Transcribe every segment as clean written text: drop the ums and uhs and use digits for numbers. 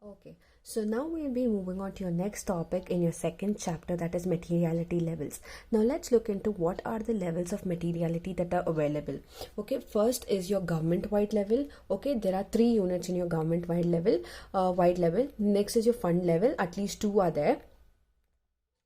Okay, so now we'll be moving on to your next topic in your second chapter, that is materiality levels. Now let's look into what are the levels of materiality that are available. Okay, first is your government-wide level. Okay, there are 3 units in your government-wide level. Next is your fund level. At least 2 are there.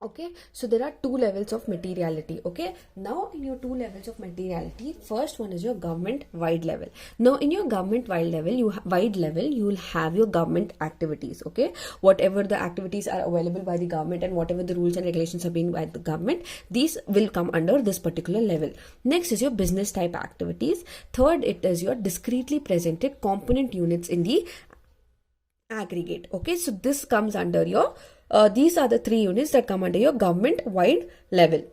Okay, so there are 2 levels of materiality. Okay, now in your 2 levels of materiality, first one is your government wide level. Now in your government wide level, you will have your government activities. Okay, whatever the activities are available by the government and whatever the rules and regulations are being by the government, these will come under this particular level. Next is your business type activities. Third, it is your discretely presented component units in the aggregate. Okay, so this comes under your these are the 3 units that come under your government wide level.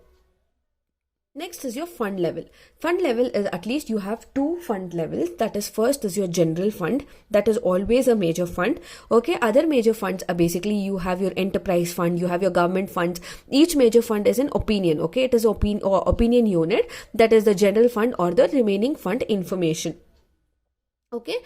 Next is your fund level. Fund level is, at least you have 2 fund levels. That is, first is your general fund. That is always a major fund. Okay, other major funds are basically, you have your enterprise fund, you have your government funds. Each major fund is an opinion. Okay, it is opinion unit. That is the general fund or the remaining fund information. Okay,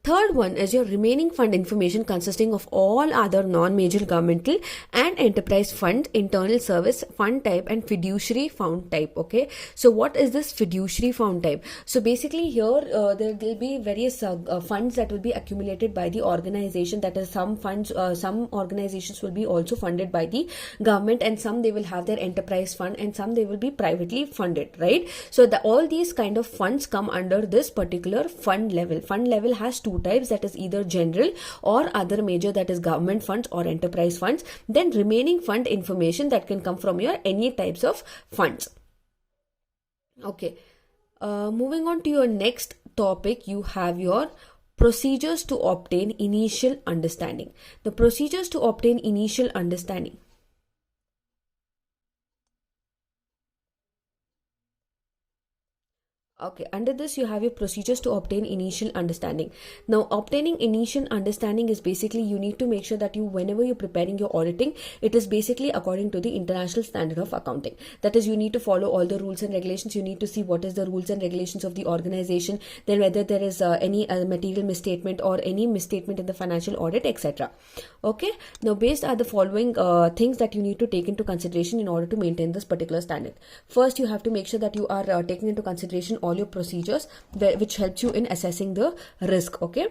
third one is your remaining fund information, consisting of all other non-major governmental and enterprise fund, internal service fund type, and fiduciary fund type. Okay, so what is this fiduciary fund type? So basically here there will be various funds that will be accumulated by the organization. That is, some funds, some organizations will be also funded by the government, and some they will have their enterprise fund, and some they will be privately funded, right? So all these kind of funds come under this particular fund level. Fund level has 2 types, that is either general or other major, that is government funds or enterprise funds. Then remaining fund information that can come from your any types of funds. Okay, moving on to your next topic, you have your procedures to obtain initial understanding. The procedures to obtain initial understanding. Okay, under this you have your procedures to obtain initial understanding. Now, obtaining initial understanding is basically, you need to make sure that whenever you're preparing your auditing, it is basically according to the international standard of accounting. That is, you need to follow all the rules and regulations. You need to see what is the rules and regulations of the organization, then whether there is any material misstatement or any misstatement in the financial audit, etc. Okay, now based are the following things that you need to take into consideration in order to maintain this particular standard. First, you have to make sure that you are taking into consideration all your procedures, which helps you in assessing the risk. Okay,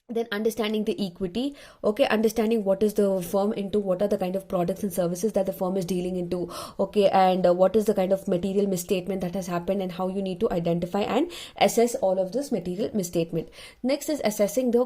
then understanding the equity. Okay, understanding what is the firm into, what are the kind of products and services that the firm is dealing into. Okay, and what is the kind of material misstatement that has happened, and how you need to identify and assess all of this material misstatement. Next is assessing the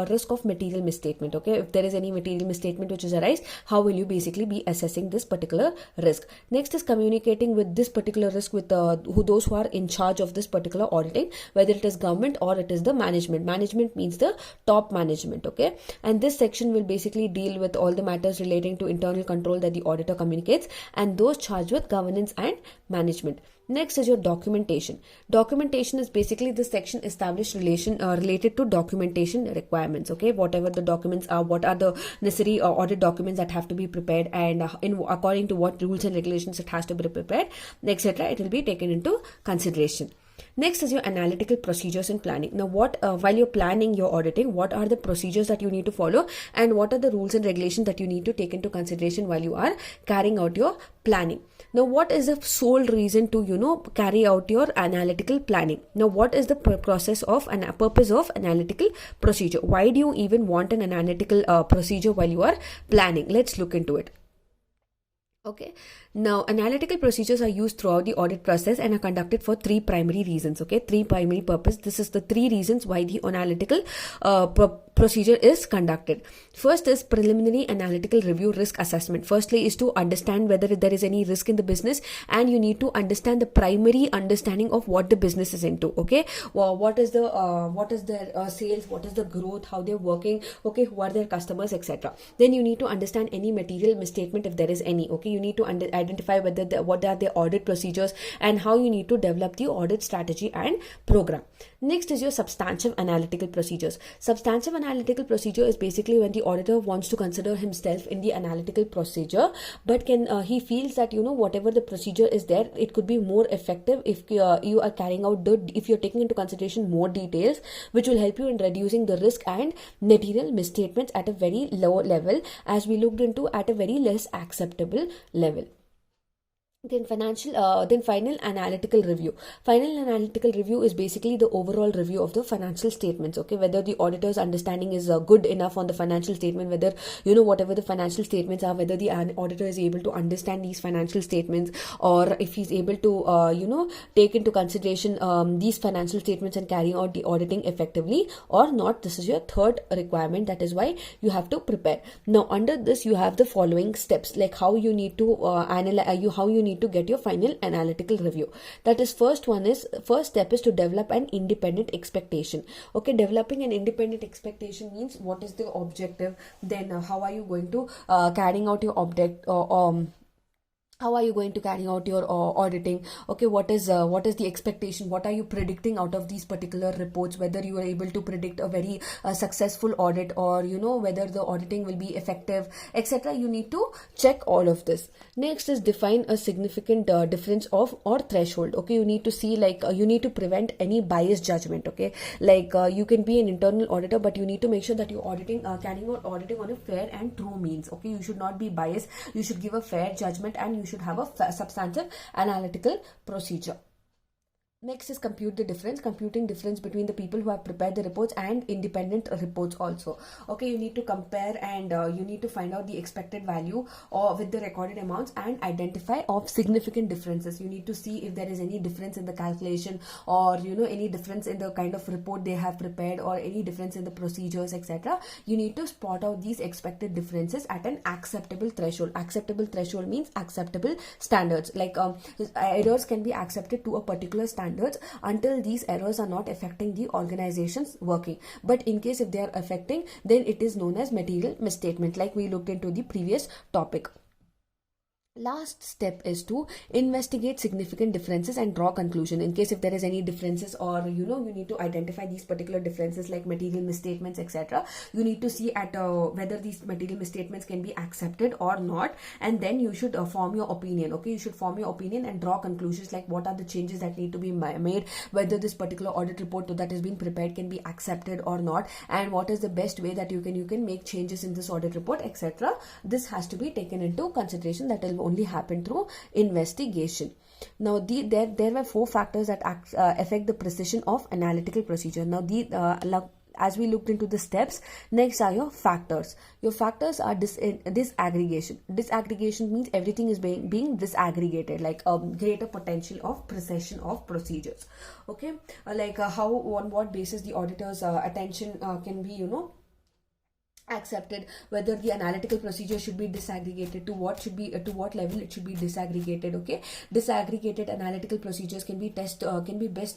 risk of material misstatement. Okay, if there is any material misstatement which is arise, how will you basically be assessing this particular risk? Next is communicating with this particular risk with those who are in charge of this particular auditing, whether it is government or it is the management. Management means the top management. Okay, and this section will basically deal with all the matters relating to internal control that the auditor communicates, and those charged with governance and management. Next is your documentation. Documentation is basically this section established related to documentation requirements. Okay, whatever the documents are, what are the necessary audit documents that have to be prepared, and according to what rules and regulations it has to be prepared, etc. It will be taken into consideration. Next is your analytical procedures and planning. Now, while you're planning your auditing, what are the procedures that you need to follow, and what are the rules and regulations that you need to take into consideration while you are carrying out your planning? Now, what is the sole reason to carry out your analytical planning? Now, what is the process of and purpose of analytical procedure? Why do you even want an analytical procedure while you are planning? Let's look into it. Okay, now analytical procedures are used throughout the audit process and are conducted for 3 primary reasons. Okay, 3 primary purpose. This is the 3 reasons why the analytical procedure is conducted. First is preliminary analytical review risk assessment. Firstly is to understand whether there is any risk in the business, and you need to understand the primary understanding of what the business is into. Okay, well, what is their sales, what is the growth, how they're working, okay, who are their customers, etc. Then you need to understand any material misstatement if there is any. Okay, you need to identify what are the audit procedures and how you need to develop the audit strategy and program. Next is your substantive analytical procedures. Substantive analytical Analytical procedure is basically when the auditor wants to consider himself in the analytical procedure, but he feels that whatever the procedure is there, it could be more effective if you are carrying out if you're taking into consideration more details, which will help you in reducing the risk and material misstatements at a very low level, as we looked into at a very less acceptable level. Then final analytical review. Final analytical review is basically the overall review of the financial statements. Okay, whether the auditor's understanding is good enough on the financial statement, whether whatever the financial statements are, whether the auditor is able to understand these financial statements, or if he's able to take into consideration these financial statements and carry out the auditing effectively or not. This is your third requirement. That is why you have to prepare. Now under this you have the following steps, like how you need to analyze, how you need to get your final analytical review. That is, first step is to develop an independent expectation. Okay, developing an independent expectation means what is the objective, then how are you going to carrying out your how are you going to carry out your auditing? Okay, what is the expectation? What are you predicting out of these particular reports? Whether you are able to predict a very successful audit, or whether the auditing will be effective, etc. You need to check all of this. Next is define a significant difference of or threshold. Okay, you need to see, like you need to prevent any biased judgment. Okay, like you can be an internal auditor, but you need to make sure that you're carrying out auditing on a fair and true means. Okay, you should not be biased. You should give a fair judgment, and you should have a substantive analytical procedure. Next is computing difference between the people who have prepared the reports and independent reports also. Okay, you need to compare, and you need to find out the expected value or with the recorded amounts and identify of significant differences. You need to see if there is any difference in the calculation, or any difference in the kind of report they have prepared, or any difference in the procedures, etc. You need to spot out these expected differences at an acceptable threshold. Acceptable threshold means acceptable standards. Like errors can be accepted to a particular standard until these errors are not affecting the organization's working. But in case if they are affecting, then it is known as material misstatement, like we looked into the previous topic. Last step is to investigate significant differences and draw conclusion. In case if there is any differences, or you need to identify these particular differences like material misstatements, etc. You need to see at whether these material misstatements can be accepted or not, and then you should form your opinion. Okay, you should form your opinion and draw conclusions, like what are the changes that need to be made, whether this particular audit report that has been prepared can be accepted or not, and what is the best way that you can make changes in this audit report, etc. This has to be taken into consideration. That will only happen through investigation. Now there were 4 factors that affect the precision of analytical procedure. Now as we looked into the steps, next are your factors. Your factors are disaggregation. Disaggregation means everything is being disaggregated, like greater potential of precision of procedures. Okay, like how, on what basis the auditor's attention can be accepted, whether the analytical procedure should be disaggregated, to what level it should be disaggregated. Okay, disaggregated analytical procedures can be best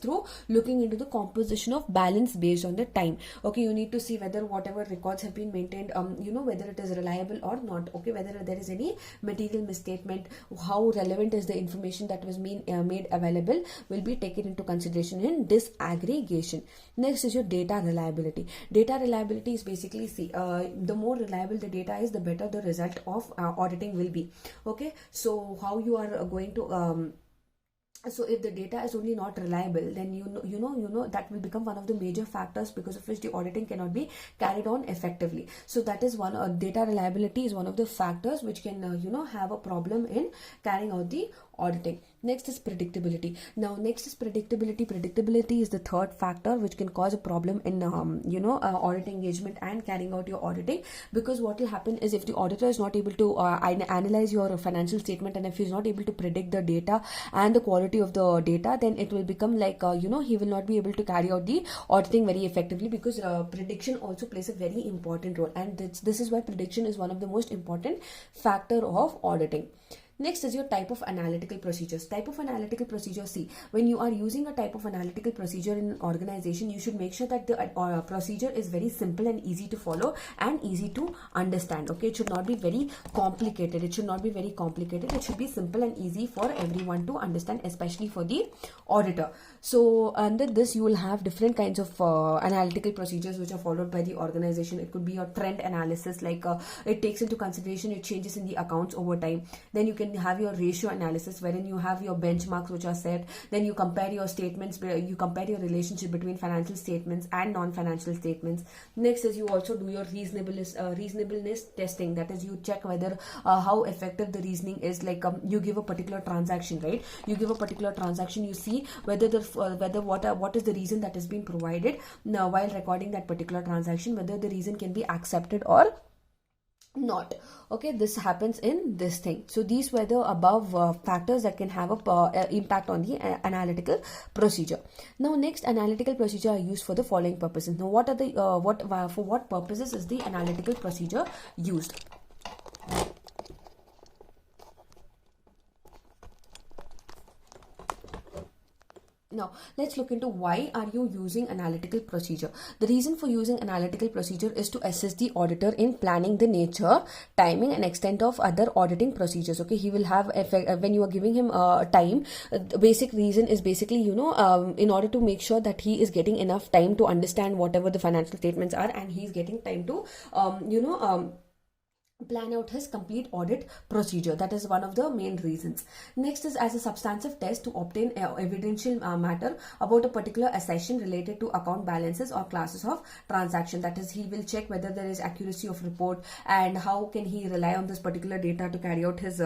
through looking into the composition of balance based on the time. Okay, you need to see whether whatever records have been maintained, whether it is reliable or not. Okay, whether there is any material misstatement, how relevant is the information that was made available, will be taken into consideration in disaggregation. Next is your data reliability. Data reliability is basically the more reliable the data is, the better the result of auditing will be. Okay, so how you are going to so if the data is only not reliable, then that will become one of the major factors because of which the auditing cannot be carried on effectively. So that is one, data reliability is one of the factors which can have a problem in carrying out the auditing. Next is predictability. Now next is predictability. Predictability is the third factor which can cause a problem in audit engagement and carrying out your auditing, because what will happen is, if the auditor is not able to analyze your financial statement, and if he is not able to predict the data and the quality of the data, then it will become like he will not be able to carry out the auditing very effectively, because prediction also plays a very important role, and this is why prediction is one of the most important factor of auditing. Next is your type of analytical procedures. Type of analytical procedure. See, when you are using a type of analytical procedure in an organization, you should make sure that the procedure is very simple and easy to follow and easy to understand. Okay, it should not be very complicated. It should not be very complicated. It should be simple and easy for everyone to understand, especially for the auditor. So under this, you will have different kinds of analytical procedures which are followed by the organization. It could be your trend analysis, like it takes into consideration it changes in the accounts over time. Then you can have your ratio analysis, wherein you have your benchmarks which are set. Then you compare your statements, you compare your relationship between financial statements and non-financial statements. Next is you also do your reasonableness testing. That is, you check whether how effective the reasoning is. Like you give a particular transaction, right? You give a particular transaction, you see whether what is the reason that has been provided now while recording that particular transaction, whether the reason can be accepted or not. Okay, this happens in this thing. So these were the above factors that can have a impact on the analytical procedure. Now next, analytical procedure are used for the following purposes. Now what are the for what purposes is the analytical procedure used? Now, let's look into why are you using analytical procedure. The reason for using analytical procedure is to assist the auditor in planning the nature, timing and extent of other auditing procedures. Okay, he will have effect when you are giving him time. The basic reason is basically, in order to make sure that he is getting enough time to understand whatever the financial statements are, and he is getting time to, plan out his complete audit procedure. That is one of the main reasons. Next is as a substantive test to obtain evidential matter about a particular accession related to account balances or classes of transaction. That is, he will check whether there is accuracy of report and how can he rely on this particular data to carry out his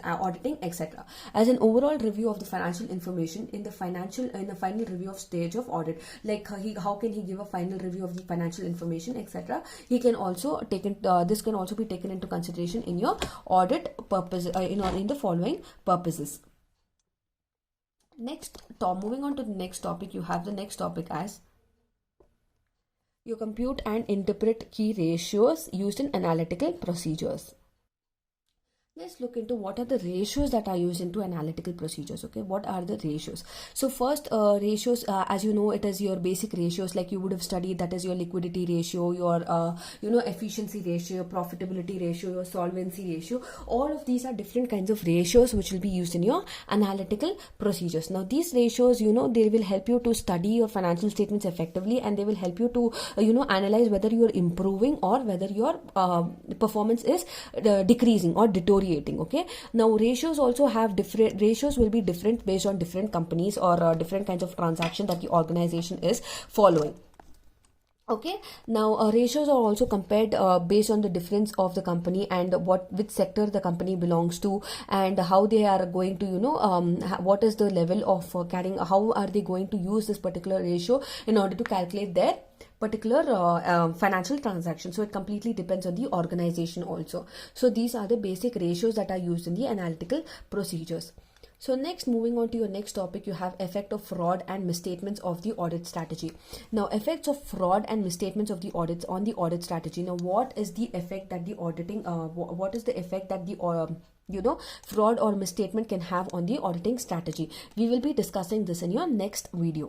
auditing, etc. As an overall review of the financial information in the final review of stage of audit, like how can he give a final review of the financial information, etc. He can also take in this can also be taken into consideration in your audit purpose in the following purposes. Next, moving on to the next topic, you have the next topic as you compute and interpret key ratios used in analytical procedures. Let's look into what are the ratios that are used into analytical procedures. Okay, what are the ratios? So first, ratios, as you know, it is your basic ratios like you would have studied. That is your liquidity ratio, your efficiency ratio, profitability ratio, your solvency ratio. All of these are different kinds of ratios which will be used in your analytical procedures. Now these ratios, they will help you to study your financial statements effectively, and they will help you to analyze whether you are improving or whether your performance is decreasing or deteriorating. Okay, now ratios also have different ratios will be different based on different companies or different kinds of transaction that the organization is following. Okay, now ratios are also compared based on the difference of the company and which sector the company belongs to, and how they are going to what is the level of carrying, how are they going to use this particular ratio in order to calculate their particular financial transaction. So it completely depends on the organization also. So these are the basic ratios that are used in the analytical procedures. So next, moving on to your next topic, you have effect of fraud and misstatements of the audit strategy. Now effects of fraud and misstatements of the audits on the audit strategy. Now what is the effect that the auditing what is the effect that the fraud or misstatement can have on the auditing strategy? We will be discussing this in your next video.